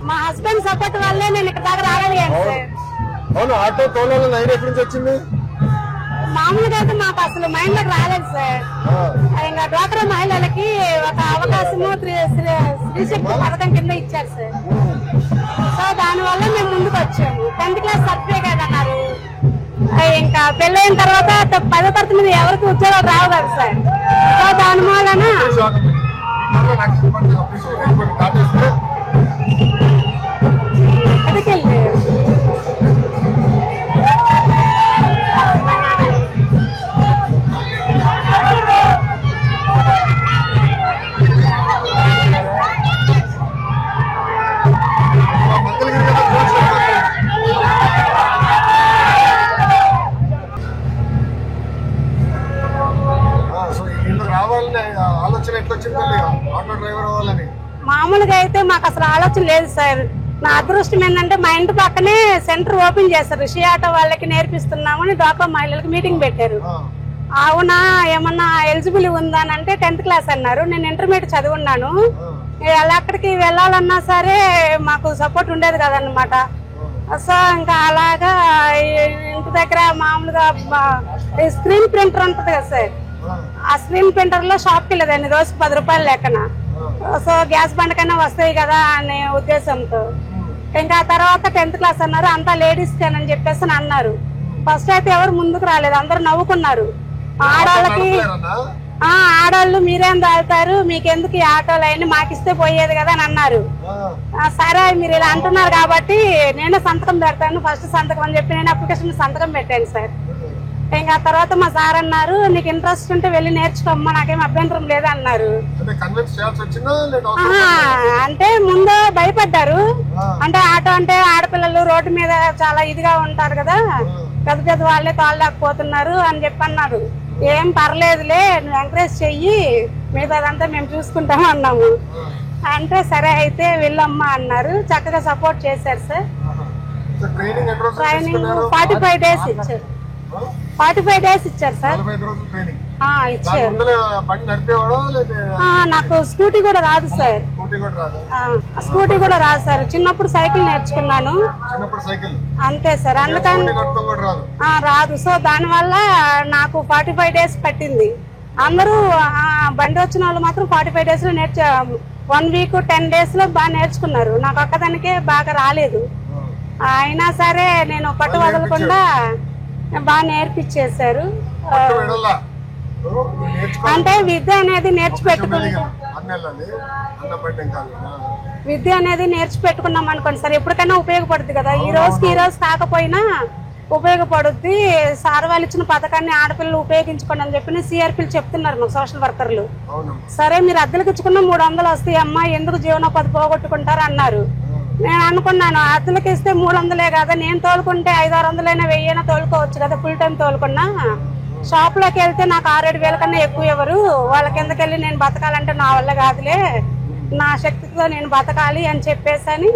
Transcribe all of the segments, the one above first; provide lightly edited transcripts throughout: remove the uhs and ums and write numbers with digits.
మా husband support వల్లే నేను ఇక్కడ దాకా రాగలిగాను సార్. అవును, ఆటో తోలాలని ఐడియా ఎక్కడి నుంచి వచ్చింది? మామూలుగా అయితే మాకు అసలు మైండ్ లోకి రాలేదు సార్. ఇంకా డ్వాక్రా మహిళలకి ఒక అవకాశము స్త్రీశక్తి పథకం కింద ఇచ్చారు సార్. సో దానివల్ల మేము ముందుకు వచ్చాము. 10th క్లాస్ సర్టిఫికేట్ అన్నారు. ఇంకా పెళ్ళైన తర్వాత 10వ తరగతి మీద ఎవరికి ఉద్యోగాలు రావు కదా సార్. సో దాని మూలన అదికెళ్ళి మామూలుగా అయితే మాకు అసలు ఆలోచన లేదు సార్. నా అదృష్టం ఏంటంటే మా ఇంటి పక్కనే సెంటర్ ఓపెన్ చేశారు. షీ ఆటో వాళ్ళకి నేర్పిస్తున్నామని డ్వాక్రా మహిళలకు మీటింగ్ పెట్టారు. అవునా, ఏమన్నా ఎలిజిబుల్ ఉందా అని అంటే 10th క్లాస్ అన్నారు. నేను ఇంటర్మీడియట్ చదువున్నాను. అక్కడికి వెళ్ళాలన్నా సరే మాకు సపోర్ట్ ఉండేది కదన్నమాట. సో ఇంకా అలాగా ఇంటి దగ్గర మామూలుగా స్క్రీన్ ప్రింటర్ ఉంటుంది కదా సార్. ఆ స్క్రీన్ ప్రింటర్ లో షాప్కి వెళ్ళేదాన్ని రోజుకి 10 రూపాయలు లెక్కన. సో గ్యాస్ బండ్ కన్నా వస్తాయి కదా అనే ఉద్దేశంతో ఇంకా తర్వాత 10th క్లాస్ అన్నారు. అంతా లేడీస్ అని చెప్పేసి అన్నారు. ఫస్ట్ అయితే ఎవరు ముందుకు రాలేదు, అందరూ నవ్వుకున్నారు. ఆడవాళ్ళకి ఆడవాళ్ళు మీరేం తాగుతారు, మీకెందుకు ఈ ఆటోలు అయినా మాకిస్తే పోయేది కదా అని అన్నారు. సరే మీరు ఇలా అంటున్నారు కాబట్టి నేనే సంతకం పెడతాను, ఫస్ట్ సంతకం అని చెప్పి నేను అప్లికేషన్ సంతకం పెట్టాను సార్. ఇంకా తర్వాత మా సార్ అన్నారు, నీకు ఇంట్రెస్ట్ ఉంటే వెళ్ళి నేర్చుకోమ్మా, నాకేం అభ్యంతరం లేదు అన్నారు. అంటే ముందు భయపడ్డారు. అంటే ఆటో అంటే ఆడపిల్లలు రోడ్డు మీద చాలా ఇదిగా ఉంటారు కదా, పెద్ద పెద్ద వాళ్ళే తోలలేకపోతున్నారు అని చెప్పి అన్నారు. ఏం పర్లేదులే, నువ్వు ఎంకరేజ్ చెయ్యి, మిగతాదంతా మేము చూసుకుంటాము అన్నాము. అంటే సరే అయితే వెళ్ళమ్మా అన్నారు. చక్కగా సపోర్ట్ చేశారు సార్. ట్రైనింగ్ 45 days ఇచ్చారు. 45 days ఇచ్చారు సార్. ఇచ్చారు. నాకు స్కూటీ కూడా రాదు సార్. స్కూటీ కూడా రాదు సార్. చిన్నప్పుడు సైకిల్ నేర్చుకున్నాను అంతే సార్. అందుకని రాదు. సో దానివల్ల నాకు 45 days పట్టింది. అందరూ బండి వచ్చిన వాళ్ళు మాత్రం 45 days లో 1 week 10 days లో బాగా నేర్చుకున్నారు. నాకు ఒక్కదానికే బాగా రాలేదు. అయినా సరే నేను పట్టు వదలకుండా బాగా నేర్పించేశారు. అంటే విద్య అనేది నేర్చిపెట్టుకున్నాం అనుకోండి సార్, ఎప్పటికైనా ఉపయోగపడుతుంది కదా. ఈ రోజుకి ఈ రోజు కాకపోయినా ఉపయోగపడుద్ది. సార్ వాళ్ళు ఇచ్చిన పథకాన్ని ఆడపిల్లలు ఉపయోగించుకోండి అని చెప్పి సిఆర్పీలు చెప్తున్నారు మాకు సోషల్ వర్కర్లు. సరే మీరు అద్దెలకు ఇచ్చుకున్న 300 వస్తాయి అమ్మా, ఎందుకు జీవనోపాధి పోగొట్టుకుంటారు అన్నారు. నేను అనుకున్నాను, అద్దెలకు ఇస్తే 300 కదా, నేను తోలుకుంటే 500-600 1000 తోలుకోవచ్చు కదా, ఫుల్ టైం తోలుకున్నా. షాప్ లోకి వెళ్తే నాకు 6-7 కన్నా ఎక్కువ ఎవరు, వాళ్ళ కిందకి వెళ్ళి నేను బతకాలంటే నా వల్ల కాదులే, నా శక్తితో నేను బతకాలి అని చెప్పేసి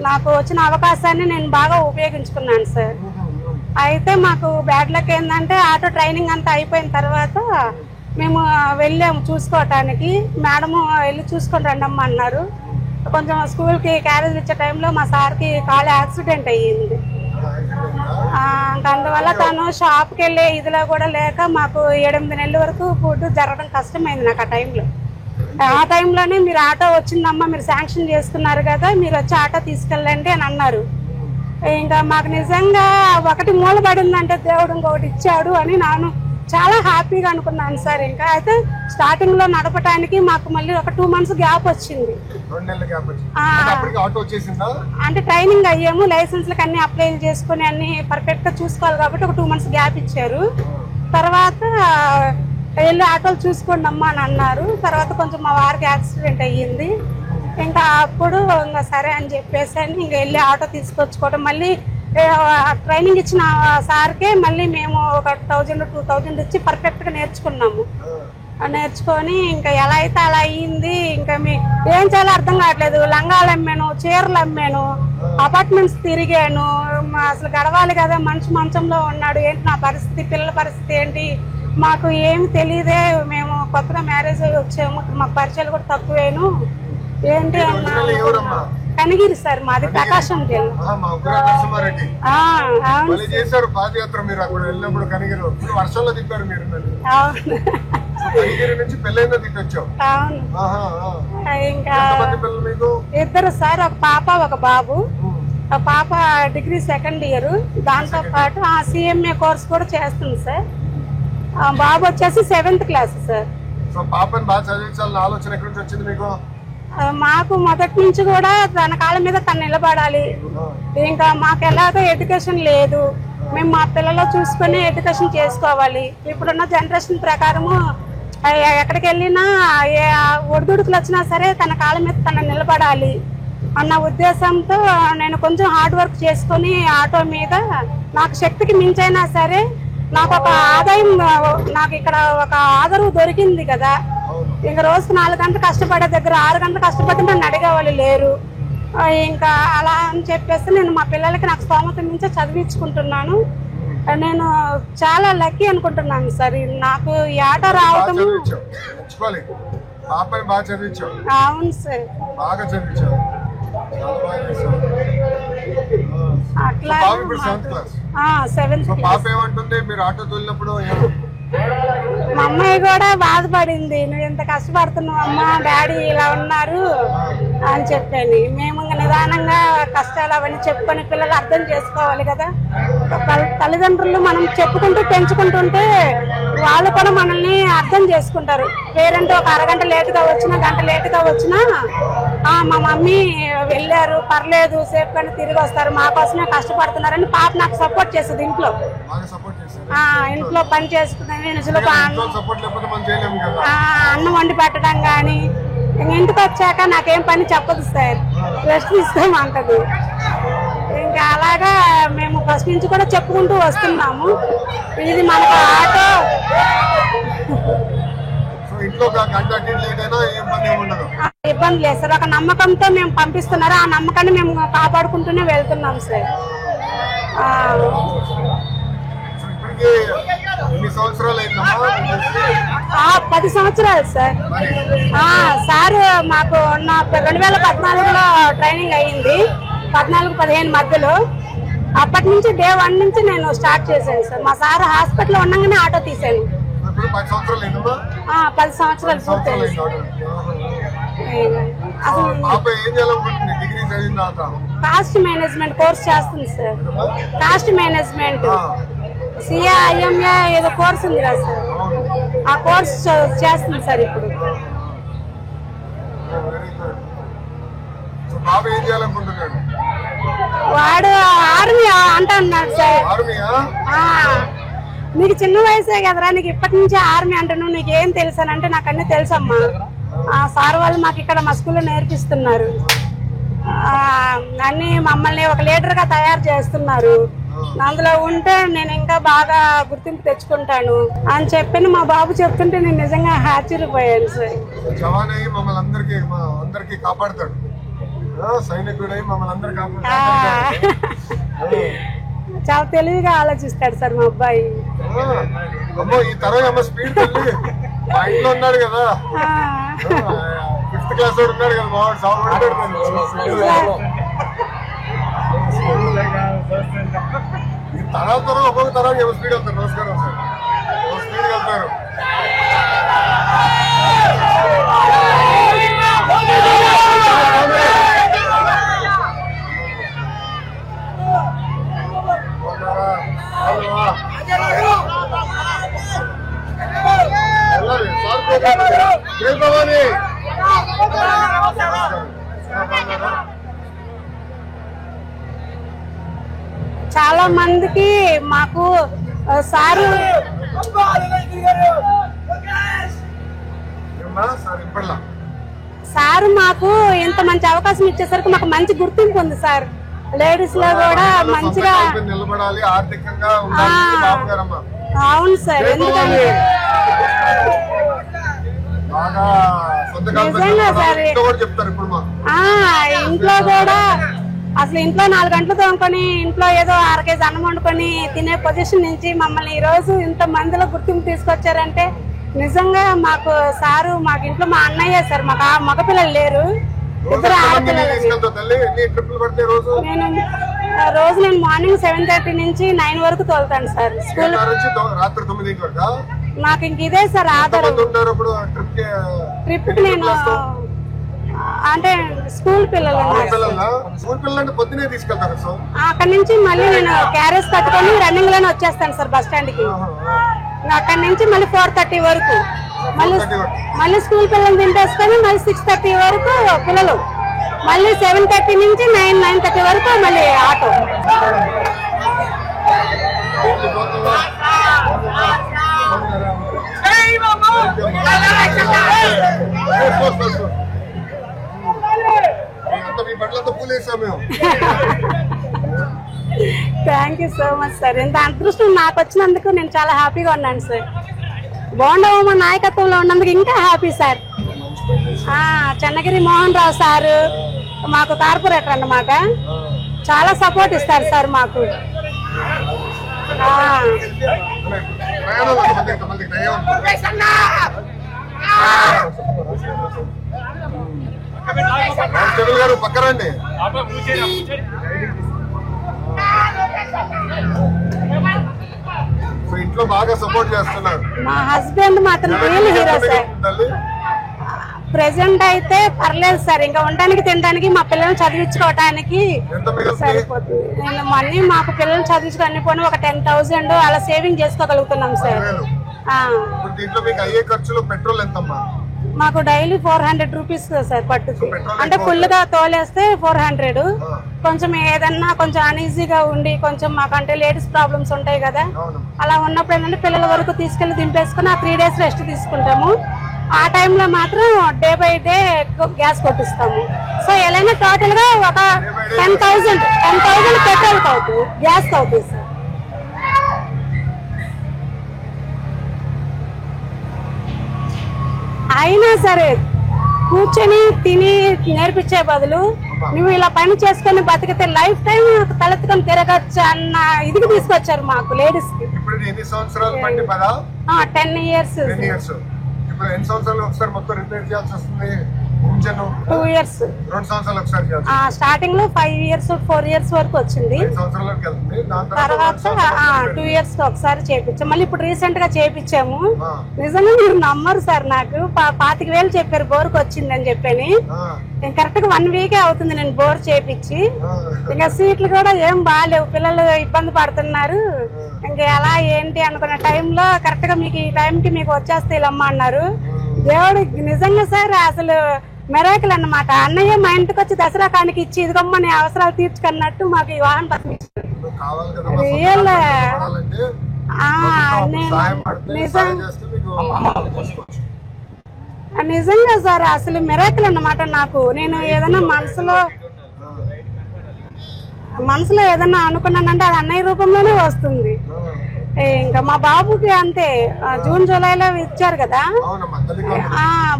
నాకు వచ్చిన అవకాశాన్ని నేను బాగా ఉపయోగించుకున్నాను సార్. అయితే మాకు బ్యాడ్ లక్ ఏంటంటే ఆటో ట్రైనింగ్ అంతా అయిపోయిన తర్వాత మేము వెళ్ళాము చూసుకోవటానికి. మేడము వెళ్ళి చూసుకొని రండమ్మా అన్నారు. కొంచెం స్కూల్కి క్యారేజ్ ఇచ్చే టైంలో మా సార్కి కాలు యాక్సిడెంట్ అయ్యింది. అందువల్ల తను షాప్కి వెళ్ళే ఇదిలో కూడా లేక మాకు 7-8 నెలల వరకు ఫుడ్ జరగడం కష్టమైంది నాకు ఆ టైంలో. ఆ టైంలోనే మీరు ఆటో వచ్చిందమ్మా, మీరు శాంక్షన్ చేసుకున్నారు కదా, మీరు వచ్చి ఆటో తీసుకెళ్ళండి అని అన్నారు. ఇంకా మాకు నిజంగా ఒకటి మూలపడిందంటే దేవుడు ఇంకొకటి ఇచ్చాడు అని నేను చాలా హ్యాపీగా అనుకున్నాను సార్. ఇంకా అయితే స్టార్టింగ్ లో నడపడానికి మాకు మళ్ళీ ఒక 2 months గ్యాప్ వచ్చింది. అంటే ట్రైనింగ్ అయ్యాము, లైసెన్స్లకు అన్ని అప్లై చేసుకుని అన్ని పర్ఫెక్ట్ గా చూసుకోవాలి కాబట్టి ఒక 2 months గ్యాప్ ఇచ్చారు. తర్వాత వెళ్ళి ఆటోలు చూసుకోండి అమ్మా అని అన్నారు. తర్వాత కొంచెం మా వారికి యాక్సిడెంట్ అయ్యింది. ఇంకా అప్పుడు ఇంకా సరే అని చెప్పేసి ఇంకా వెళ్ళి ఆటో తీసుకొచ్చుకోవడం, మళ్ళీ ట్రైనింగ్ ఇచ్చిన సార్కే మళ్ళీ మేము ఒక 1000-2000 ఇచ్చి పర్ఫెక్ట్ గా నేర్చుకున్నాము. నేర్చుకొని ఇంకా ఎలా అయితే అలా అయ్యింది. ఇంకా ఏం చేయాలో అర్థం కావట్లేదు. లంగాలు అమ్మాను, చీరలు అమ్మాను, అపార్ట్మెంట్స్ తిరిగాను. అసలు గడవాలి కదా, మనిషి మంచంలో ఉన్నాడు, ఏంటి నా పరిస్థితి, పిల్లల పరిస్థితి ఏంటి మాకు ఏమి తెలియదే. మేము కొత్తగా మ్యారేజ్ అయ్యి వచ్చాము, మాకు పరిచయాలు కూడా తక్కువేను. ఏంటి అన్నా కనిగిరి సార్, మాది ప్రకాశం జిల్లా. ఆహా, మా ఉగ్ర నరసింహారెడ్డి అవును మళ్ళీ చేశారు పాదయాత్ర. మీరు అక్కడ వెళ్ళినప్పుడు కనిగిరి వర్షంలో తిప్పారు మీరు నన్ను. అవును కనిగిరి నుంచి పెళ్ళైందో తిట్టొచ్చావు. అవును. ఇంకా ఎంతమంది పిల్లలు మీకు? 2 సార్, ఒక పాప ఒక బాబు. ఆ పాప డిగ్రీ 2nd ఇయర్, దాంతో పాటు CMA కోర్స్ కూడా చేస్తుంది సార్. బాబు వచ్చేసి 7th క్లాస్ సార్. సో పాపని బాగా చదివించాలని ఆలోచన ఎక్కడి నుంచి వచ్చింది మీకు? మాకు మొదటి నుంచి కూడా తన కాళ్ళ మీద తను నిలబడాలి. ఇంకా మాకు ఎలాగో ఎడ్యుకేషన్ లేదు, మేము మా పిల్లలు చూసుకుని ఎడ్యుకేషన్ చేసుకోవాలి. ఇప్పుడున్న జనరేషన్ ప్రకారము ఎక్కడికి వెళ్ళినా ఒడిదుడుకులు వచ్చినా సరే తన కాళ్ళ మీద తను నిలబడాలి అన్న ఉద్దేశంతో నేను కొంచెం హార్డ్ వర్క్ చేసుకుని ఆటో మీద నాకు శక్తికి మించైనా సరే నాకు ఒక ఆదాయం, నాకు ఇక్కడ ఒక ఆదరవు దొరికింది కదా. ఇంకా రోజుకు 4 గంటలు కష్టపడే దగ్గర 6 గంటలు కష్టపడి నన్ను అడిగేవాళ్ళు లేరు. ఇంకా అలా అని చెప్పేసి నేను మా పిల్లలకి నాకు స్తోమత మించి చదివించుకుంటున్నాను. నేను చాలా లక్కీ అనుకుంటున్నాను సార్. నాకు ఈ ఆట రావటం. అవును సార్, అట్లా 7th. మా అమ్మాయి కూడా బాధపడింది, నువ్వు ఎంత కష్టపడుతున్నావు అమ్మా, డాడీ ఇలా ఉన్నారు అని చెప్పాను. మేము నిదానంగా కష్టాలు అవన్నీ చెప్పుకొని పిల్లలు అర్థం చేసుకోవాలి కదా. తల్లిదండ్రులు మనం చెప్పుకుంటూ పెంచుకుంటుంటే వాళ్ళు కూడా మనల్ని అర్థం చేసుకుంటారు. పేరెంట్ ఒక అరగంట లేటుగా వచ్చినా, గంట లేటుగా వచ్చినా మా మమ్మీ వెళ్ళారు, పర్లేదు, సేఫ్ గానే తిరిగి వస్తారు, మా కోసమే కష్టపడుతున్నారని పాప నాకు సపోర్ట్ చేస్తుంది. ఇంట్లో పని చేసుకునేది నిజంగా అన్నం వండి పెట్టడం కానీ, ఇంటికి వచ్చాక నాకేం పని చెప్పదు సార్, రెస్ట్ తీసుకోమంటది. ఇంకా అలాగా మేము ఫస్ట్ నుంచి కూడా చెప్పుకుంటూ వస్తున్నాము. ఇది మనకు ఆటో ఇబ్బంది లేదు సార్. ఒక నమ్మకంతో మేము పంపిస్తున్నారు, ఆ నమ్మకాన్ని మేము కాపాడుకుంటూనే వెళ్తున్నాం సార్. 10 సంవత్సరాలు సార్. సార్ మాకు 2014లో ట్రైనింగ్ అయ్యింది, 14-15 మధ్యలో. అప్పటి నుంచి డే 1 నుంచి నేను స్టార్ట్ చేశాను సార్. మా సార్ హాస్పిటల్లో ఉండగానే ఆటో తీసాను. 10 సంవత్సరాలు పూర్తయింది. కాస్ట్ మేనేజ్మెంట్ కోర్స్ చేస్తుంది సార్. కాస్ట్ మేనేజ్మెంట్ CIMA ఏదో కోర్స్ ఉంది కదా సార్, ఆ కోర్స్ చేస్తుంది సార్ ఇప్పుడు. వాడు ఆర్మీ అంటున్నాడు సార్. నీకు చిన్న వయసే కదరా, నీకు ఇప్పటి నుంచి ఆర్మీ అంటున్నావు, నీకేం తెలుసు అని అంటే నాకు అన్ని తెలుసమ్మా. సార్ వాళ్ళు మాకు ఇక్కడ మా స్కూల్లో నేర్పిస్తున్నారు, అన్ని మమ్మల్ని ఒక లీడర్ గా తయారు చేస్తున్నారు. అందులో ఉంటే నేను ఇంకా బాగా గుర్తింపు తెచ్చుకుంటాను అని చెప్పి మా బాబు చెప్తుంటే నేను నిజంగా ఆశ్చర్యపోయాను సార్. చాలా తెలివిగా ఆలోచిస్తాడు సార్ మా అబ్బాయి. ఉన్నాడు కదా, 5th క్లాస్ ఉన్నాడు కదా, తరాల తరం ఒక్కొక్క తరానికి ఎవరు స్పీడ్ వెళ్తారు. నమస్కారం సార్, ఎవరు స్పీడ్ వెళ్తారు. చాలా మందికి మాకు సారు మాకు ఇంత మంచి అవకాశం ఇచ్చేసరికి మాకు మంచి గుర్తింపు ఉంది సార్. లేడీస్ లో కూడా మంచిగా నిలబడాలి, ఆర్థికంగా అవును సార్. ఎందుకంటే నిజంగా సార్ ఇంట్లో కూడా అసలు ఇంట్లో 4 గంటలు తోముకొని ఇంట్లో ఏదో 1/2 కేజీ అన్నం వండుకొని తినే పొజిషన్ నుంచి మమ్మల్ని ఈ రోజు ఇంత మందిలో గుర్తింపు తీసుకొచ్చారంటే నిజంగా మాకు సారు, మాకు ఇంట్లో మా అన్నయ్య సార్, మాకు మగపిల్లలు లేరు, ఇద్దరు ఆడపిల్లలు. నేను మార్నింగ్ 7:30 నుంచి 9 వరకు తోలుతాను సార్. స్కూల్ రాత్రి 9 వరకు నాకు ఇంక ఇదే సార్ ఆధారం. ట్రిప్ కి నేను అంటే స్కూల్ పిల్లలు పొద్దునే తీసుకెళ్తారు సార్. అక్కడి నుంచి మళ్ళీ నేను క్యారేజ్ కట్టుకొని రన్నింగ్ లోనే వచ్చేస్తాను సార్ బస్ స్టాండ్ కి. అక్కడి నుంచి మళ్ళీ 4:30 వరకు మళ్ళీ స్కూల్ పిల్లలు తింటేసుకొని మళ్ళీ 6:30 వరకు పిల్లలు, మళ్ళీ 7:30 నుంచి 9:30 వరకు మళ్ళీ auto. Thank you so much sir. ఇంత అదృష్టం నాకు వచ్చినందుకు నేను చాలా హ్యాపీగా ఉన్నాను సార్. బోండవమ్మ నాయకత్వంలో ఉన్నందుకు ఇంకా happy sir. Chennagiri Mohan Rao sir మాకు కార్పొరేటర్ అన్నమాట, చాలా సపోర్ట్ ఇస్తారు సార్ మాకు. పక్కరండి. ఇంట్లో బాగా సపోర్ట్ చేస్తున్నారు. మా హస్బెండ్ మాత్రం రియల్ హీరో సార్. ప్రెసెంట్ అయితే పర్లేదు సార్, ఇంకా ఉండడానికి తినడానికి మా పిల్లల్ని చదివించుకోవటానికి సరిపోతుంది. నేను మళ్ళీ మాకు పిల్లల్ని చదివించుకొని పోనీ ఒక 10,000 అలా సేవింగ్ చేసుకోగలుగుతున్నాం సార్. పెట్రోల్ ఎంతమ్మా? మాకు డైలీ 400 రూపీస్ సార్ పట్టుకు. అంటే ఫుల్ గా తోలేస్తే 400. కొంచెం ఏదన్నా కొంచెం అన్ఈజీగా ఉండి కొంచెం మాకంటే లేడీస్ ప్రాబ్లమ్స్ ఉంటాయి కదా, అలా ఉన్నప్పుడు ఏంటంటే పిల్లల వరకు తీసుకెళ్లి దింపేసుకుని ఆ 3 days రెస్ట్ తీసుకుంటాము. ఆ టైంలో మాత్రం డే బై డే గ్యాస్ కొట్టిస్తాము. సో ఎలా టోటల్ గా ఒక 10,000 పెట్రోల్ అవుతుంది, గ్యాస్ అవుతుంది సార్. అయినా సరే కూర్చొని తిని నేర్పించే బదులు నువ్వు ఇలా పని చేసుకుని బతికితే లైఫ్ టైం తలెత్తుకొని తిరగచ్చు అన్న ఇదికి తీసుకొచ్చారు మాకు లేడీస్ కి. 10 years. 2 years. స్టార్టింగ్ లో 5 years 4 years వరకు వచ్చింది. తర్వాత 2 years ఒకసారి చేపించాం. మళ్ళీ ఇప్పుడు రీసెంట్ గా చేపించాము. నిజంగా మీరు నమ్మరు సార్, నాకు 25,000 చెప్పారు బోర్కి వచ్చింది అని చెప్పని. కరెక్ట్ గా 1 week అవుతుంది నేను బోర్ చేపించి. ఇంకా సీట్లు కూడా ఏం బాగాలేవు, పిల్లలు ఇబ్బంది పడుతున్నారు. ఇంకా ఎలా ఏంటి అనుకున్న టైంలో కరెక్ట్ గా మీకు ఈ టైంకి మీకు వచ్చేస్తే ఇల్లమ్మ అన్నారు. దేవుడు నిజంగా సార్ అసలు మెరాకిల్ అన్నమాట. అన్నయ్య మా ఇంటికి వచ్చి దసరా కానికి ఇచ్చి ఇదిగమ్మ నీ అవసరాలు తీర్చుకున్నట్టు మాకు ఈ వాహనం నిజంగా సార్ అసలు మెరాకిల్ అన్నమాట. నాకు నేను ఏదైనా మనసులో ఏదన్నా అనుకున్నానంటే అది అన్నయ్య రూపంలోనే వస్తుంది. ఇంకా మా బాబుకి అంతే, జూన్ జూలైలో ఇచ్చారు కదా,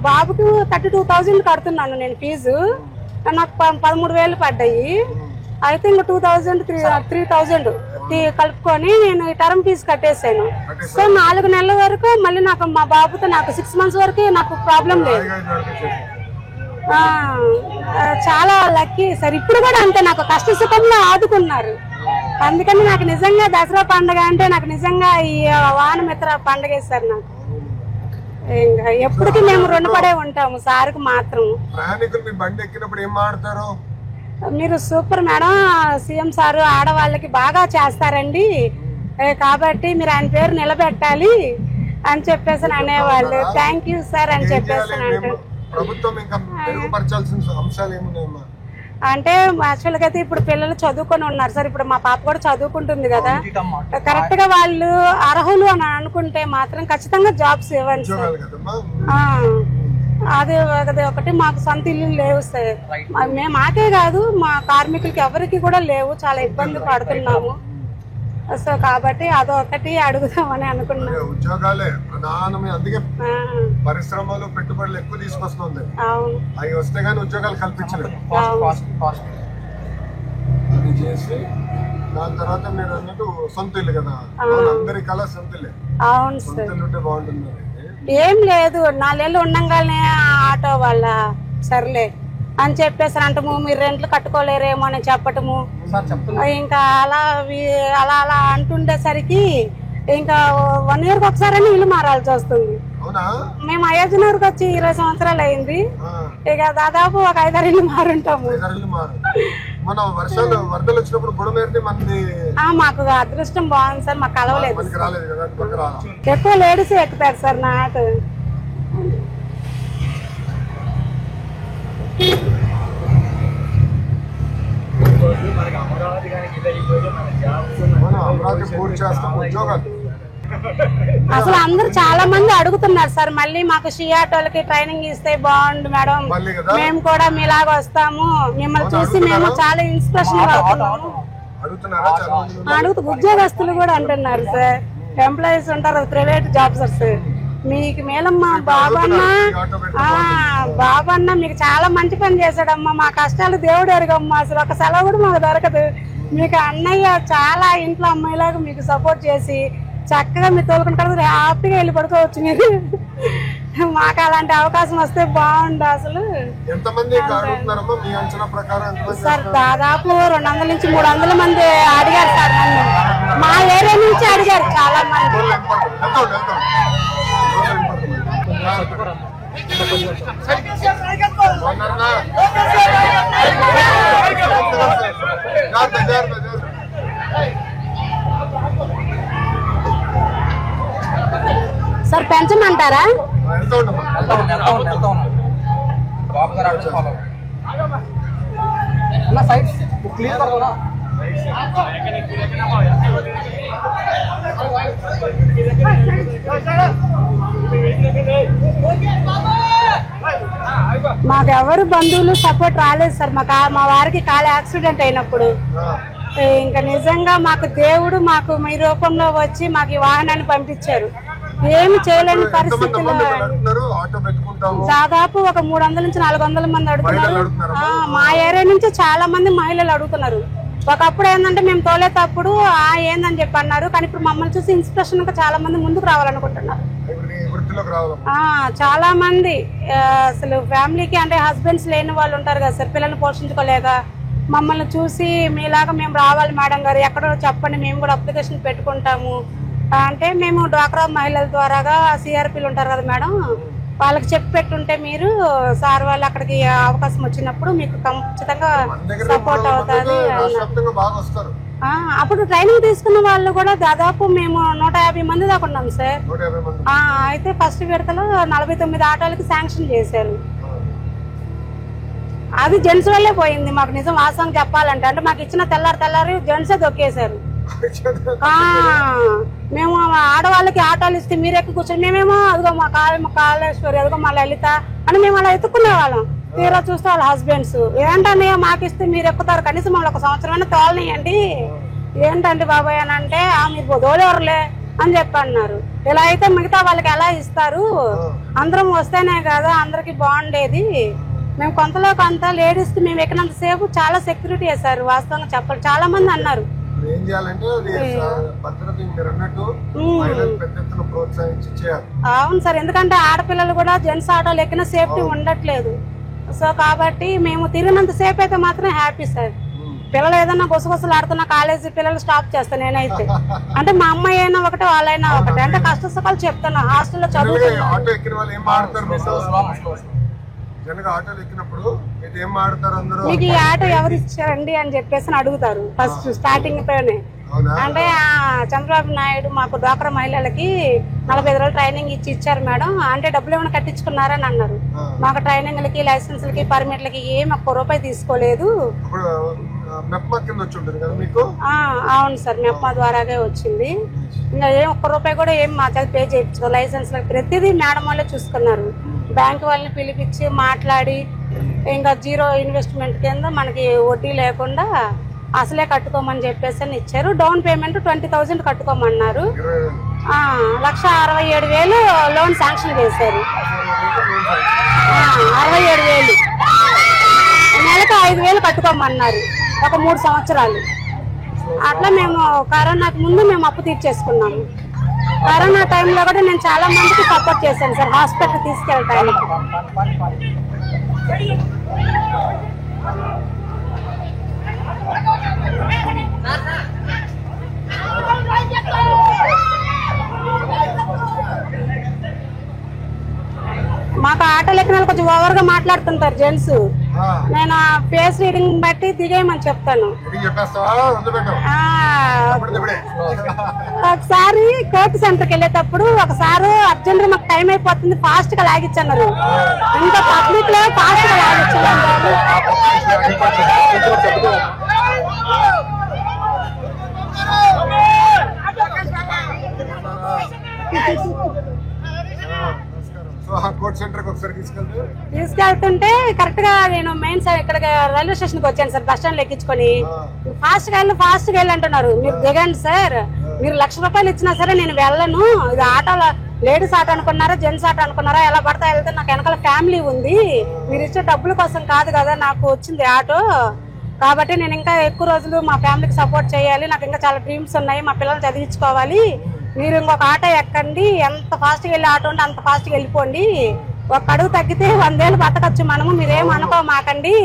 బాబుకి 32,000 కడుతున్నాను నేను ఫీజు. నాకు 13,000 పడ్డాయి. అయితే ఇంకా 2,000 3,000 కలుపుకొని నేను ఈ టర్మ్ ఫీజు కట్టేసాను. సో 4 నెలల వరకు మళ్ళీ నాకు మా బాబుతో నాకు 6 months వరకు నాకు ప్రాబ్లం లేదు. చాలా లక్కీ సార్. ఇప్పుడు కూడా అంతే, నాకు కష్ట సుఖంలో ఆదుకున్నారు. అందుకని నాకు నిజంగా దసరా పండుగ అంటే నాకు నిజంగా ఈ వాహనమిత్ర పండుగ సార్. నాకు ఇంకా ఎప్పటికీ మేము రుణపడే ఉంటాము సార్కి మాత్రం. మీరు సూపర్ మేడం, సీఎం సారు ఆడవాళ్ళకి బాగా చేస్తారండి, కాబట్టి మీరు ఆయన పేరు నిలబెట్టాలి అని చెప్పేసి అనేవాళ్ళు. థ్యాంక్ యూ సార్ అని చెప్పేసి అంటే యాక్చువల్గా అయితే ఇప్పుడు పిల్లలు చదువుకొని ఉన్నారు సార్. ఇప్పుడు మా పాప కూడా చదువుకుంటుంది కదా, కరెక్ట్ గా వాళ్ళు అర్హులు అని అనుకుంటే మాత్రం ఖచ్చితంగా జాబ్స్ ఇవ్వండి సార్. అది ఒకటి, మాకు సొంత ఇల్లు లేవు సార్. మాకే కాదు మా కార్మికులకి ఎవరికి కూడా లేవు, చాలా ఇబ్బంది పడుతున్నాము. సో కాబట్టి అదొకటి అడుగుదామని అనుకున్నాను. ఉద్యోగాలే ప్రధానమే, అందుకే పరిశ్రమలు పెట్టుబడులు ఎక్కువ తీసుకొస్తుంది. అవి వస్తే గానీ ఉద్యోగాలు కల్పించలేదు. అది చేసి దాని తర్వాత మీరు అన్నట్టు సొంత ఇల్లు కదా, అందరి కళ సొంత ఇల్లే. అవును సొంత ఇల్లు ఉంటే బాగుంటుంది. ఏం లేదు, 4 ఏళ్ళు ఉండంగానే ఆటో వాళ్ళ సర్లే అని చెప్పేసి అంటము, మీరు రెంట్లు కట్టుకోలేరేమో అని చెప్పటము. ఇంకా అలా అలా అలా అంటుండేసరికి ఇంకా 1 year ఒకసారి ఇల్లు మారాల్సి వస్తుంది. మేము అయోధ్యనగర్కి వచ్చి 20 సంవత్సరాలు అయింది. ఇక దాదాపు ఒక 5-6 ఇల్లు మారుంటాము. మాకు అదృష్టం బాగుంది సార్, మాకు కలవలేదు. ఎక్కువ లేడీస్ ఎక్కుతారు సార్ నాకు. అసలు అందరు చాలా మంది అడుగుతున్నారు సార్, మళ్ళీ మాకు షియాటోలకి ట్రైనింగ్ ఇస్తే బాగుండు మేడం, మేము కూడా మీలాగా వస్తాము, మిమ్మల్ని చూసి మేము చాలా ఇన్స్పిరేషన్ అవుతున్నాము అడుగుతూ ఉద్యోగస్తులు కూడా అంటున్నారు సార్. ఎంప్లాయీస్ ఉంటారు, ప్రైవేట్ జాబ్సర్స్, మీకు మేలమ్మా బాబన్న మీకు చాలా మంచి పని చేశాడమ్మా, మా కష్టాలు దేవుడు ఎరుగమ్మా, అసలు ఒక సెలవు కూడా మాకు దొరకదు, మీకు అన్నయ్య చాలా ఇంట్లో అమ్మాయిలాగా మీకు సపోర్ట్ చేసి చక్కగా మీరు తోలుకుంటారు, హ్యాపీగా వెళ్ళి పడుకోవచ్చు మీరు. మాకు అలాంటి అవకాశం వస్తే బాగుండు. అసలు సార్ దాదాపు 200 నుంచి 300 మంది అడిగారు సార్ నన్ను, మా ఏరియా నుంచి అడిగారు చాలా మంది. సార్ పెంచమంటారా? మాకెవరు బంధువులు సపోర్ట్ రాలేదు సార్. మా వారికి కాలు యాక్సిడెంట్ అయినప్పుడు ఇంకా నిజంగా మాకు దేవుడు మాకు మీ రూపంలో వచ్చి మాకు ఈ వాహనాన్ని పంపించారు. ఏమి చేయలేని పరిస్థితుల్లో దాదాపు ఒక 300 నుంచి 400 మంది అడుగుతున్నారు. మా ఏరియా నుంచి చాలా మంది మహిళలు అడుగుతున్నారు. ఒకప్పుడు ఏంటంటే మేము తోలేటప్పుడు ఏందని చెప్పి అన్నారు, కానీ ఇప్పుడు మమ్మల్ని చూసి ఇన్స్పిరేషన్ గా చాలా మంది ముందుకు రావాలనుకుంటున్నారు. చాలా మంది అసలు ఫ్యామిలీకి అంటే హస్బెండ్స్ లేని వాళ్ళు ఉంటారు కదా సార్, పిల్లల్ని పోషించుకోలేక మమ్మల్ని చూసి మీలాగా మేము రావాలి మేడం గారు, ఎక్కడో చెప్పండి మేము కూడా అప్లికేషన్ పెట్టుకుంటాము అంటే, మేము డ్వాక్రా మహిళల ద్వారాగా సిఆర్పీలు ఉంటారు కదా మేడం, వాళ్ళకి చెప్పి పెట్టుంటే మీరు సార్ వాళ్ళు అక్కడికి అవకాశం వచ్చినప్పుడు మీకు ఖచ్చితంగా సపోర్ట్ అవుతుంది. అప్పుడు ట్రైనింగ్ తీసుకున్న వాళ్ళు కూడా దాదాపు మేము 150 మంది దాకా ఉన్నాం సార్. అయితే ఫస్ట్ విడతలో 49 ఆటోలకి శాంక్షన్ చేశారు. అది జెంట్స్ వల్లే పోయింది. మాకు నిజం వాస్తవం చెప్పాలంటే, అంటే మాకు ఇచ్చిన తెల్లారి జెంట్సే దొక్కేశారు. మేము ఆడవాళ్ళకి ఆటోలు ఇస్తే మీరు ఎక్కి కూర్చొని మేమేమో అదిగో మా కాళేశ్వరి, అదిగో మా లలిత అని మేము అలా ఎత్తుకునే వాళ్ళం. తీరా చూస్తే వాళ్ళ హస్బెండ్స్ ఏంటండి మాకు ఇస్తే మీరు ఎక్కుతారు, కనీసం మమ్మల్ని 1 సంవత్సరమైనా తోలనియండి, ఏంటండి బాబాయ్ అని అంటే మీరు తోలేవరులే అని చెప్పి అన్నారు. ఇలా అయితే మిగతా వాళ్ళకి ఎలా ఇస్తారు, అందరం వస్తేనే కదా అందరికి బాగుండేది. మేము కొంతలో కొంత లేడీస్ కి మేము ఎక్కినంత సేపు చాలా సెక్యూరిటీ వేశారు. వాస్తవంగా చెప్పాలి, చాలా మంది అన్నారు. అవును సార్, ఎందుకంటే ఆడపిల్లలు కూడా జెంట్స్ ఆటోలు ఎక్కిన సేఫ్టీ ఉండట్లేదు. సో కాబట్టి మేము తిరిగినంత సేపు అయితే మాత్రం హ్యాపీ సార్. పిల్లలు ఏదైనా గుసగుసలు ఆడుతున్న కాలేజీ పిల్లలు స్టాప్ చేస్తాను నేనైతే. అంటే మా అమ్మాయి అయినా ఒకటే వాళ్ళైనా ఒకటే, అంటే కష్ట సుఖాలు చెప్తాను. హాస్టల్లో చదువుతున్నా. మీకు ఈ ఆటో ఎవరు ఇచ్చారండి అని చెప్పేసి అడుగుతారు ఫస్ట్ స్టార్టింగ్ తోనే. అంటే చంద్రబాబు నాయుడు మాకు డ్వాక్రా మహిళలకి 45 రోజులు ట్రైనింగ్ ఇచ్చారు మేడం, అంటే డబ్బులు ఏమైనా కట్టించుకున్నారని అన్నారు. మాకు ట్రైనింగ్లకి లైసెన్స్లకి పర్మిట్లకి ఏమి ₹1 తీసుకోలేదు. అవును సార్, మెప్మా ద్వారాగే వచ్చింది. ఇంకా ఏం ₹1 కూడా ఏం మా చేత పే చేయించుకో. లైసెన్స్ ప్రతిదీ మేడం వాళ్ళే చూసుకున్నారు. బ్యాంక్ వాళ్ళని పిలిపించి మాట్లాడి ఇంకా 0 ఇన్వెస్ట్మెంట్ కింద మనకి వడ్డీ లేకుండా అసలే కట్టుకోమని చెప్పేసి అని ఇచ్చారు. Down payment 20,000 కట్టుకోమన్నారు. 1,67,000 లోన్ శాంక్షన్ చేశారు. 67,000 నెలకు 5,000 కట్టుకోమన్నారు ఒక 3 సంవత్సరాలు. అట్లా మేము కరోనాకు ముందు మేము అప్పు తీర్చేసుకున్నాము. కరోనా టైంలో కూడా నేను చాలా మందికి సపోర్ట్ చేశాను సార్, హాస్పిటల్ తీసుకెళ్ళటానికి. మాకు ఆటోలు ఎక్కిన కొంచెం ఓవర్ గా మాట్లాడుతుంటారు జెంట్స్. నేను ఫేస్ రీడింగ్ బట్టి దిగేయమని చెప్తాను. ఒకసారి కోర్టు సెంటర్కి వెళ్ళేటప్పుడు ఒకసారి అర్జెంట్ మాకు టైం అయిపోతుంది, ఫాస్ట్ గా లాగిచ్చన్నారు. ఇంకా పబ్లిక్ లో ఫాస్ట్ గా లాగిచ్చారు. తీసుకెళ్తుంటే కరెక్ట్ గా నేను మెయిన్ ఇక్కడ రైల్వే స్టేషన్ కి వచ్చాను సార్, బస్ స్టాండ్ ఎక్కించుకొని. ఫాస్ట్ గా వెళ్ళి అంటున్నారు. మీరు దిగండి సార్, మీరు ₹1,00,000 ఇచ్చినా సరే నేను వెళ్ళను. ఇది ఆటోలో లేడీస్ ఆటో అనుకున్నారా జెంట్స్ ఆటో అనుకున్నారా, ఎలా పడతా వెళ్తే నాకు వెనకాల ఫ్యామిలీ ఉంది, మీరు ఇచ్చే డబ్బుల కోసం కాదు కదా నాకు వచ్చింది ఆటో, కాబట్టి నేను ఇంకా ఎక్కువ రోజులు మా ఫ్యామిలీకి సపోర్ట్ చేయాలి, నాకు ఇంకా చాలా డ్రీమ్స్ ఉన్నాయి, మా పిల్లలు చదివించుకోవాలి, మీరు ఇంకొక ఆటో ఎక్కండి, ఎంత ఫాస్ట్గా వెళ్ళి ఆటో ఉంటే అంత ఫాస్ట్గా వెళ్ళిపోండి, ఒక అడుగు తగ్గితే 100 ఏళ్ళు బతకచ్చు మనము, మీరేం అనుకోమాకండి,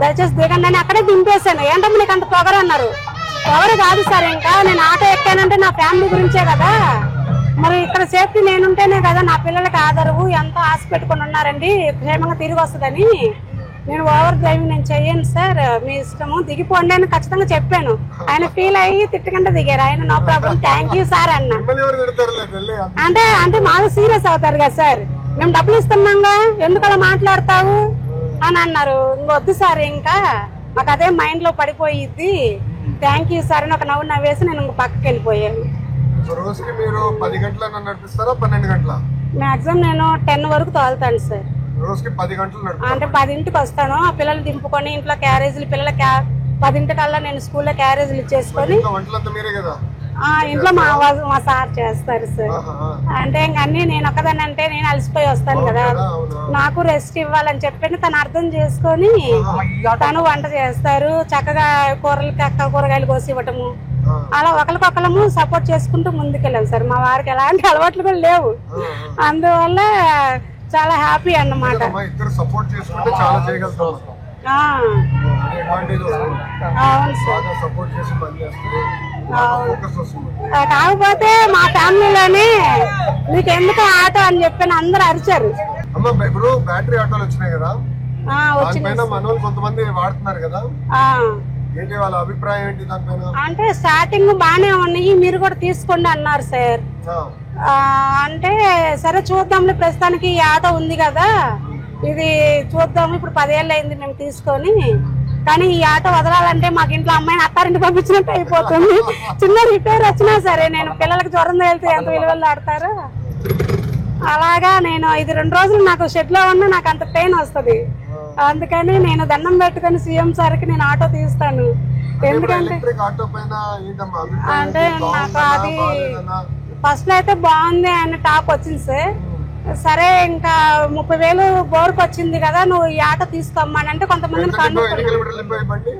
దయచేసి దిగండి అని అక్కడే దింపేశాను. ఏంటంటే నీకు అంత పొగరు అన్నారు. పొగరు కాదు సార్, ఇంకా నేను ఆటో ఎక్కానంటే నా ఫ్యామిలీ గురించే కదా, మరి ఇక్కడ సేఫ్టీ నేనుంటేనే కదా నా పిల్లలకి ఆదరవు, ఎంతో ఆశ పెట్టుకుని ఉన్నారండి క్షేమంగా తిరిగి వస్తుందని. నేను ఓవర్ డ్రైవింగ్ నేను చెయ్యను సార్, మీ ఇష్టము, దిగిపోండి అని ఖచ్చితంగా చెప్పాను. ఆయన ఫీల్ అయ్యి తిట్టకుండా దిగారు. ఆయన no problem, thank you sir అన్న. అంటే మాకు సీరియస్ అవుతారు కదా సార్, మేము డబ్బులు ఇస్తున్నాంగా ఎందుకు అలా మాట్లాడతావు అని అన్నారు. వద్దు సార్, ఇంకా మాకు అదే మైండ్ లో పడిపోయిద్ది, థ్యాంక్ యూ సార్ అని ఒక నవ్వు నవ్వేసి నేను ఇంక పక్కకి వెళ్ళిపోయాను. మాక్సిమం నేను 10 వరకు తోలుతాను సార్. అంటే 10ంటికి వస్తాను, ఆ పిల్లలు దింపుకొని ఇంట్లో క్యారేజీలు, పిల్లల 10ంటికల్లా నేను స్కూల్లో క్యారేజీలు ఇచ్చేసుకొని ఇంట్లో మా సార్ చేస్తారు సార్. అంటే ఇంక అన్ని నేను ఒక్కదాన్ని అంటే నేను అలసిపోయి వస్తాను కదా, నాకు రెస్ట్ ఇవ్వాలని చెప్పి తను అర్థం చేసుకొని తను వంట చేస్తారు, చక్కగా కూరగాయలు కోసి ఇవ్వటము, అలా ఒకరికొకరము సపోర్ట్ చేసుకుంటూ ముందుకెళ్ళాం సార్. మా వారికి ఎలాంటి అలవాట్లు కూడా లేవు, అందువల్ల చాలా హ్యాపీ అన్నమాట. కాకపోతే మా ఫ్యామిలీలోనే మీకు ఎందుకు ఆటో అని చెప్పి అందరూ అరిచారు. ఇప్పుడు బ్యాటరీ ఆటోలు వచ్చినాయి కదా, కొంతమంది వాడుతున్నారు కదా, ఏంటి వాళ్ళ అభిప్రాయం ఏంటి దానిపైన? అంటే స్టార్టింగ్ బానే ఉన్నాయి, మీరు కూడా తీసుకోండి అన్నారు సార్. అంటే సరే చూద్దాంలే, ప్రస్తుతానికి ఈ ఆటో ఉంది కదా ఇది చూద్దాము, ఇప్పుడు 10 ఏళ్ళు అయింది మేము తీసుకొని, కానీ ఈ ఆటో వదలాలంటే మాకు ఇంట్లో అమ్మాయిని అత్తారింటి పంపించినట్టు అయిపోతుంది. చిన్న రిపేర్ వచ్చినా సరే నేను పిల్లలకి జ్వరం వెళ్తే ఎంత విలువలు ఆడతారు, అలాగా నేను ఇది 2 రోజులు నాకు షెడ్ లో ఉన్నా నాకు అంత పెయిన్ వస్తుంది, అందుకని నేను దండం పెట్టుకుని సీఎం సార్కి నేను ఆటో తీస్తాను. ఎందుకంటే అంటే నాకు అది ఫస్ట్ లో అయితే బాగుంది అని టాక్ వచ్చింది సార్. సరే ఇంకా 30,000 బోర్కు వచ్చింది కదా, నువ్వు ఈ ఆటో తీసుకోమని కొంతమందిని కనుక్కున్నాను.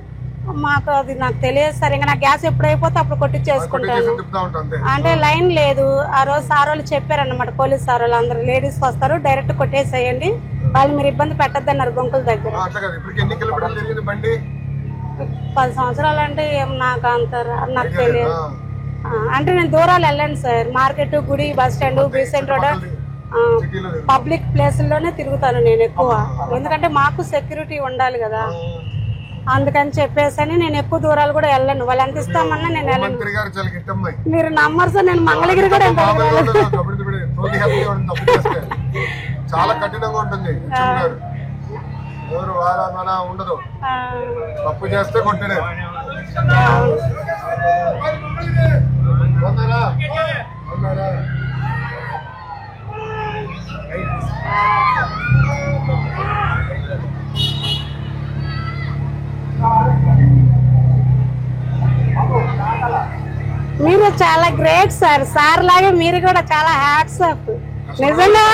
మాకు అది నాకు తెలియదు సార్, ఇంకా నా గ్యాస్ ఎప్పుడైపోతే అప్పుడు కొట్టించేసుకుంటాను. అంటే లైన్ లేదు, ఆ రోజు సార్ వాళ్ళు చెప్పారన్నమాట, పోలీస్ సార్ వాళ్ళు అందరు లేడీస్ వస్తారు డైరెక్ట్ కొట్టేసేయండి, వాళ్ళు మీరు ఇబ్బంది పెట్టద్దు అన్నారు గుంపుల దగ్గర. 10 సంవత్సరాలు అంటే నాకు అంత నాకు తెలియదు. అంటే నేను దూరాలు వెళ్ళండి సార్, మార్కెట్, గుడి, bus stand, Besant road, public ప్లేసుల్లోనే తిరుగుతాను నేను ఎక్కువ, ఎందుకంటే మాకు సెక్యూరిటీ ఉండాలి కదా, అందుకని చెప్పేసి నేను ఎక్కువ దూరాలు కూడా వెళ్ళను. వాళ్ళు ఎంత ఇస్తామన్నా నేను వెళ్ళను. మీరు నమ్మరు సార్, నేను మంగళగిరి కూడా చాలా కఠినంగా ఉంటుంది, ఉండదు, తప్పు చేస్తే కొట్టినే. మీరు చాలా గ్రేట్ సార్, సార్ లాగే మీరు కూడా చాలా హ్యాట్స్ ఆఫ్. నిజంగా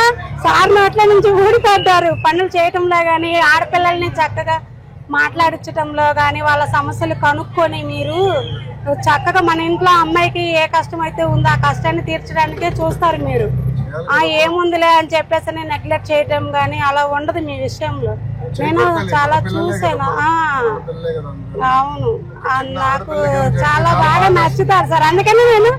సార్ నోట్ల నుంచి ఊడిపడ్డారు పనులు చేయటంలో గానీ, ఆడపిల్లల్ని చక్కగా మాట్లాడించడంలో కానీ వాళ్ళ సమస్యలు కనుక్కొని మీరు చక్కగా మన ఇంట్లో అమ్మాయికి ఏ కష్టం అయితే ఉందో ఆ కష్టాన్ని తీర్చడానికే చూస్తారు మీరు. ఏముందిలే అని చెప్పేసి నెగ్లెక్ట్ చేయటం కానీ అలా ఉండదు మీ విషయంలో. నేను చాలా చూసాను. అవును, నాకు చాలా బాగా నచ్చుతారు సార్. అందుకని నేను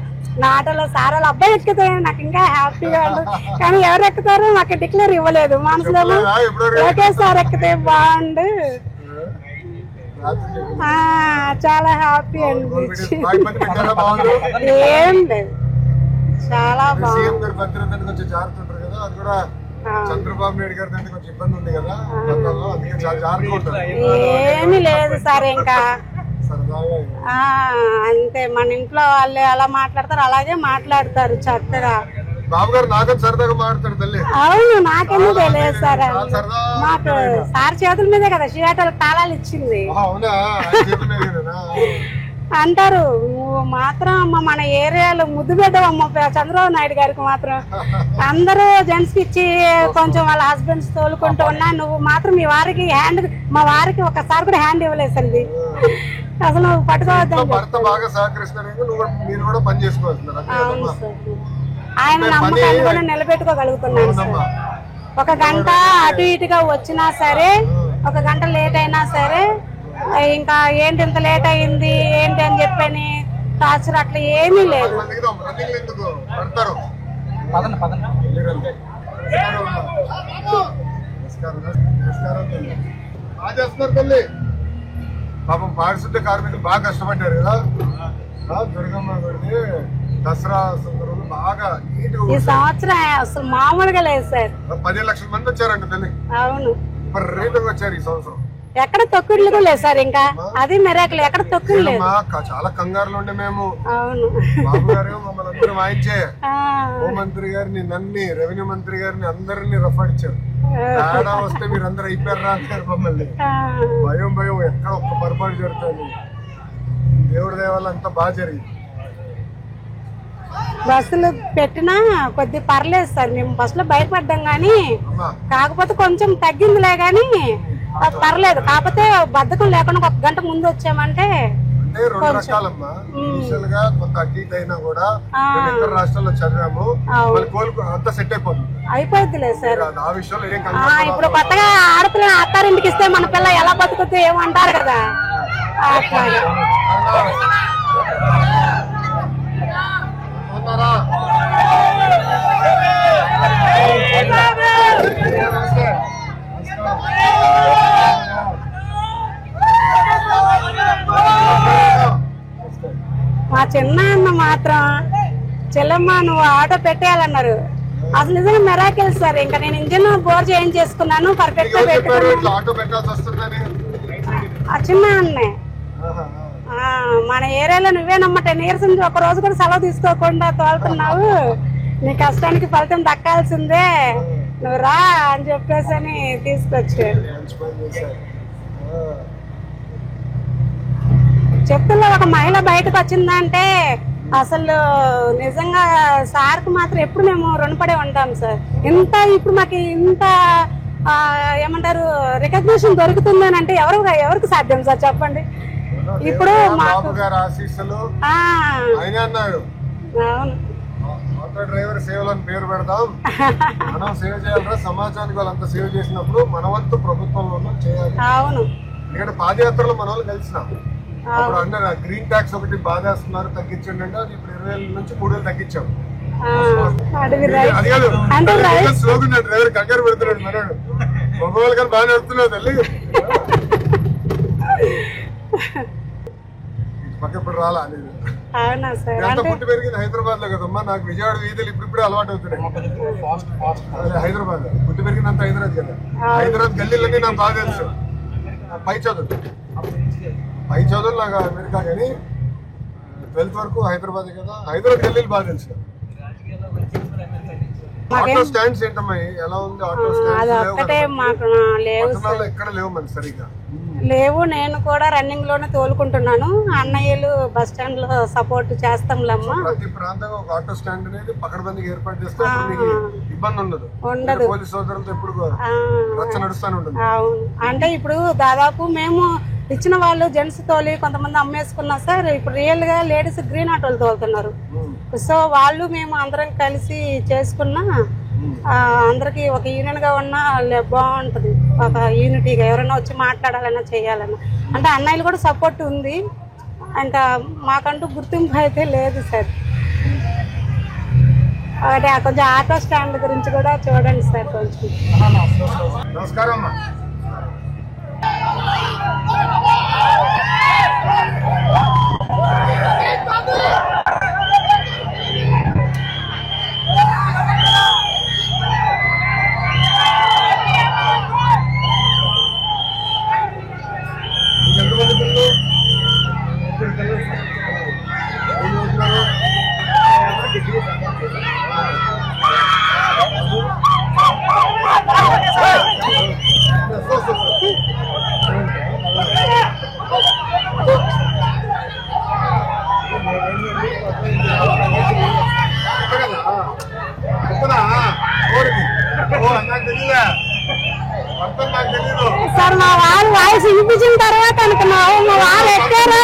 నా ఆటోలో సార్ వాళ్ళ అబ్బాయి ఎక్కితే నాకు ఇంకా హ్యాపీగా ఉంటుంది. కానీ ఎవరు ఎక్కుతారో మాకు డిక్లేర్ ఇవ్వలేదు. మనసులో ఓకే సార్ ఎక్కితే బాగుండు, చాలా హ్యాపీ అనిపించి. ఏం లేదు, చాలా బాగుంది. చంద్రబాబు నాయుడు గారి కొంచెం ఇబ్బంది ఉంది కదా, ఏమీ లేదు సార్. ఇంకా అంతే, మన ఇంట్లో వాళ్ళు ఎలా మాట్లాడతారు అలాగే మాట్లాడతారు చక్కగా. బాబు గారు నాకని సరదాగా మాట్లాడతారు తల్లి. అవును, నాకెందుకు తెలియదు సార్. మాకు సార్ చేతుల మీదే కదా షియాటోలకు తాళాలు ఇచ్చింది. అంటారు నువ్వు మాత్రం అమ్మ మన ఏరియాలో ముద్దు పెట్టవమ్మ చంద్రబాబు నాయుడు గారికి మాత్రం. అందరూ జెంట్స్ ఇచ్చి కొంచెం వాళ్ళ హస్బెండ్స్ తోలుకుంటూ ఉన్నా, నువ్వు మాత్రం మీ వారికి హ్యాండ్, మా వారికి ఒకసారి కూడా హ్యాండ్ ఇవ్వలేసండి. అసలు నువ్వు పట్టుకోవద్దని. ఆయన నమ్మకాన్ని కూడా నిలబెట్టుకోగలుగుతున్నాను సార్. ఒక గంట అటు ఇటుగా వచ్చినా సరే, ఒక గంట లేట్ అయినా సరే, ఇంకా ఏంటి ఇంత లేట్ అయింది ఏంటి అని చెప్పని టార్చర్ అట్లా ఏమీ లేదు. పాపం పారిశుద్ధ కార్మికులు బాగా కష్టపడ్డారు కదా, దుర్గమ్మ గుడిని దసరా సందర్భంలో బాగా ఈ సంవత్సరం అసలు మామూలుగా లేదు సార్. 10 లక్షల మంది వచ్చారంట తల్లి. అవును, విపరీతంగా వచ్చారు ఈ సంవత్సరం. ఎక్కడ తొక్కుళ్ళు కూడా లేదు సార్. ఇంకా అది మెరాకులు, ఎక్కడ తొక్కుళ్ళు లేదు. చాలా కంగారులో ఉండే మేము. అవును, బాబు గారు మమ్మల్ని అందరూ వాయించే, హోంమంత్రి గారిని, నన్ను, రెవెన్యూ మంత్రి గారిని అందరినీ రఫాడిచ్చారు. తేడా వస్తే మీరు అందరు అయిపోయారా అంటారు మమ్మల్ని. భయం భయం, ఎక్కడ ఒక్క పొరపాటు జరుగుతుంది. దేవుడి దేవాల అంతా బాగా జరిగింది. బస్సులు పెట్టినా కొద్ది పర్లేదు సార్. మేము బస్సులో భయపడ్డాం కానీ, కాకపోతే కొంచెం తగ్గిందిలే కానీ పర్లేదు. కాకపోతే బద్ధకం లేకుండా 1 గంట ముందు వచ్చామంటే అయిపోద్దిలే సార్. ఇప్పుడు కొత్తగా ఆడపిల్ల అత్తారింటికి ఇస్తే మన పిల్ల ఎలా బతుకుద్ది ఏమంటారు కదా, అట్లాగే. మా చిన్న అన్న మాత్రం చెల్లమ్మ నువ్వు ఆటో పెట్టేయాలన్నారు. అసలు నిజంగా మెరాకిల్ సార్. ఇంకా నేను ఇంజిన్ బోర్ చేసుకున్నాను, పర్ఫెక్ట్ గా పెట్టుకున్నాను. ఆ చిన్న అన్నే మన ఏరియాలో నువ్వేనమ్మ 10 years నుంచి ఒక రోజు కూడా సెలవు తీసుకోకుండా తోలుతున్నావు, నీ కష్టానికి ఫలితం దక్కాల్సిందే, నువ్వు రా అని చెప్పేసి అని తీసుకొచ్చాడు. చెప్తున్నా ఒక మహిళ బయటకు వచ్చిందంటే అసలు నిజంగా సార్కి మాత్రం ఎప్పుడు మేము రుణపడే ఉంటాం సార్. ఇంత ఇప్పుడు మాకు ఇంత ఏమంటారు రికగ్నిషన్ దొరుకుతుందని అంటే ఎవరికి సాధ్యం సార్ చెప్పండి. ఇప్పుడు ఆటో డ్రైవర్ సేవలను పేరు పెడతాం, మనం సేవ చేయాలరా సమాజానికి. వాళ్ళంతా సేవ చేసినప్పుడు మన వంతు ప్రభుత్వంలో చేయాలి. అవును, ఎందుకంటే పాదయాత్రలో మన వాళ్ళు కలిసినాం. అప్పుడు అన్నారు గ్రీన్ ట్యాక్స్ ఒకటి బాధేస్తున్నారు, తగ్గించండి అంటే అది ఇప్పుడు 20,000 నుంచి 3,000 తగ్గించాం. అది కాదు స్లోగన్, డ్రైవర్ కంగారు పెడుతున్నాడు మనోడు. మగవాళ్ళు కానీ బాగా నడుస్తున్నావు తల్లి. పక్క ఇప్పుడు రాలా అనేది పుట్టి పెరిగింది హైదరాబాద్ లో కదమ్మా. నాకు విజయవాడ వీధులు ఇప్పుడిప్పుడే అలవాటు అవుతున్నాయి. హైదరాబాద్ పుట్టి పెరిగిందంత హైదరాబాద్ కదా. హైదరాబాద్ గల్లీలన్నీ నాకు బాగా తెలుసు. పై చదువులు నాకు అమెరికా కానీ 12th వరకు హైదరాబాద్ కదా. హైదరాబాద్ గల్లీలు బాగా తెలుసు. ఆటో స్టాండ్స్ ఏంటమ్మా ఎలా ఉంది? ఆటో స్టాండ్స్ ఎక్కడ లేవు మనకి సరిగ్గా లేవు. నేను కూడా రన్నింగ్ లోనే తోలుకుంటున్నాను. అన్నయ్యలు బస్ స్టాండ్ లో సపోర్ట్ చేస్తాంలమ్మా. ప్రతి ప్రాంతంలో ఒక ఆటో స్టాండ్ అనేది పకడ్బందీగా ఏర్పాటు చేస్తే ఇబ్బంది ఉండదు. పోలీస్ సోదరులతో ఎప్పుడు రచ్చ నడుస్తూనే ఉంటుంది. అవును, అంటే ఇప్పుడు దాదాపు మేము ఇచ్చిన వాళ్ళు జెంట్స్ తోలి కొంతమంది అమ్మేసుకున్నా సార్. ఇప్పుడు రియల్ గా లేడీస్ గ్రీన్ ఆటోలు తోలుతున్నారు. సో వాళ్ళు మేము అందరం కలిసి చేసుకున్నా అందరికి ఒక యూనియన్ గా ఉన్నా బాగుంటది. ఒక యూనిటీగా ఎవరైనా వచ్చి మాట్లాడాలన్నా చేయాలన్నా అంటే అన్నయ్యలు కూడా సపోర్ట్ ఉంది. ఇంకా మాకంటూ గుర్తింపు అయితే లేదు సార్. అదే కొంచెం ఆటో స్టాండ్ గురించి కూడా చూడండి సార్ కొంచెం. నమస్కారం అమ్మా. ఎంతమంది పిల్లలు? సార్ మా వారు వాయిస్ వినిపించిన తర్వాత అనుకున్నావు మా వారు ఎక్కారు.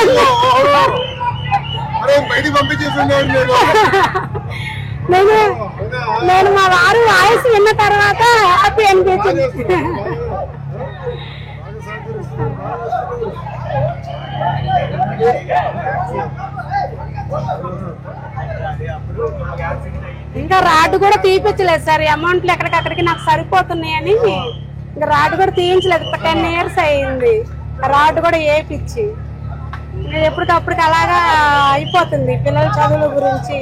బయటికి పంపించేస్తున్నాడు. నేను మా వారు వాయిస్ విన్న తర్వాత హ్యాపీ అనిపించింది. ఇంకా రాడ్ కూడా తీపించలేదు సార్. అమౌంట్లు ఎక్కడికక్కడికి నాకు సరిపోతున్నాయని ఇంకా రాడ్ కూడా తీయించలేదు. 10 years అయింది రాడ్ కూడా వేయించి. ఎప్పటికప్పటికి అలాగా అయిపోతుంది పిల్లల చదువుల గురించి.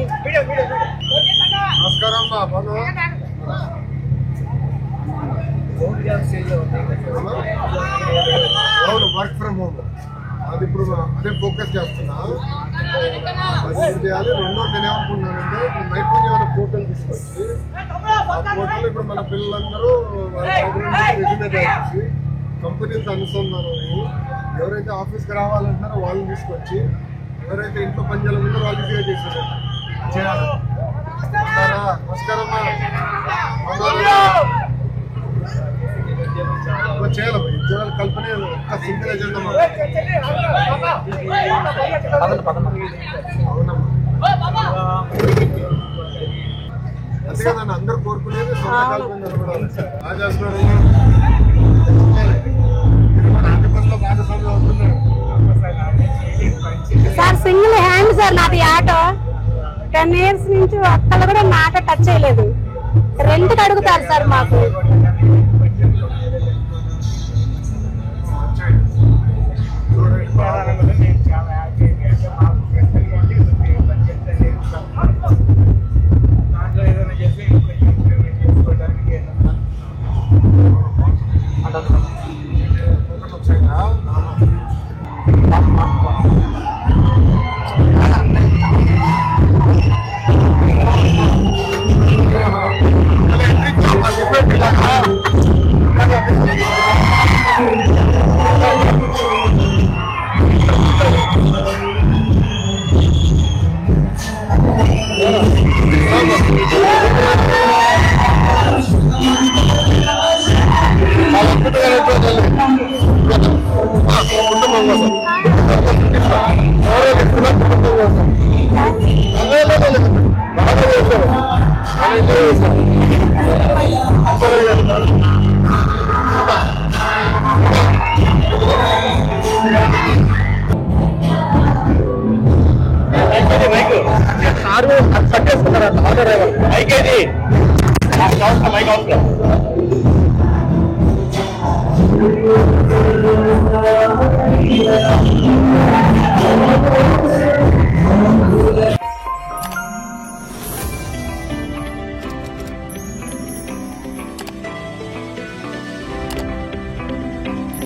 వర్క్ ఫ్రమ్ హోమ్ అది ఇప్పుడు అదే ఫోకస్ చేస్తున్నా. అది చేయాలి. రెండో నేను ఏమనుకున్నానంటే ఇప్పుడు నైపుణ్యమైన పోర్టల్ తీసుకొచ్చి ఆ పోర్టల్ ఇప్పుడు మన పిల్లలందరూ కంపెనీస్ అనుసంధానం ఎవరైతే ఆఫీస్కి రావాలంటారో వాళ్ళని తీసుకొచ్చి ఎవరైతే ఇంట్లో పని చేయాలన్నారో వాళ్ళు ఈజీగా చేసేది చేయాలి. నమస్కారం చేయాలి. ఉద్యోగాల కల్పనే ఒక్క సింగిల్ ఎజెండా. అంతే కదా అందరూ కోరుకునేది సొంత కల్పన జరగడాలి. సార్ సింగిల్ హ్యాండ్ సార్ నాది ఆటో. 10 years నుంచి ఒక్కళ్ళు కూడా నా ఆటో టచ్ చేయలేదు. రెంట్కి అడుగుతారు సార్ మాకు. మైక్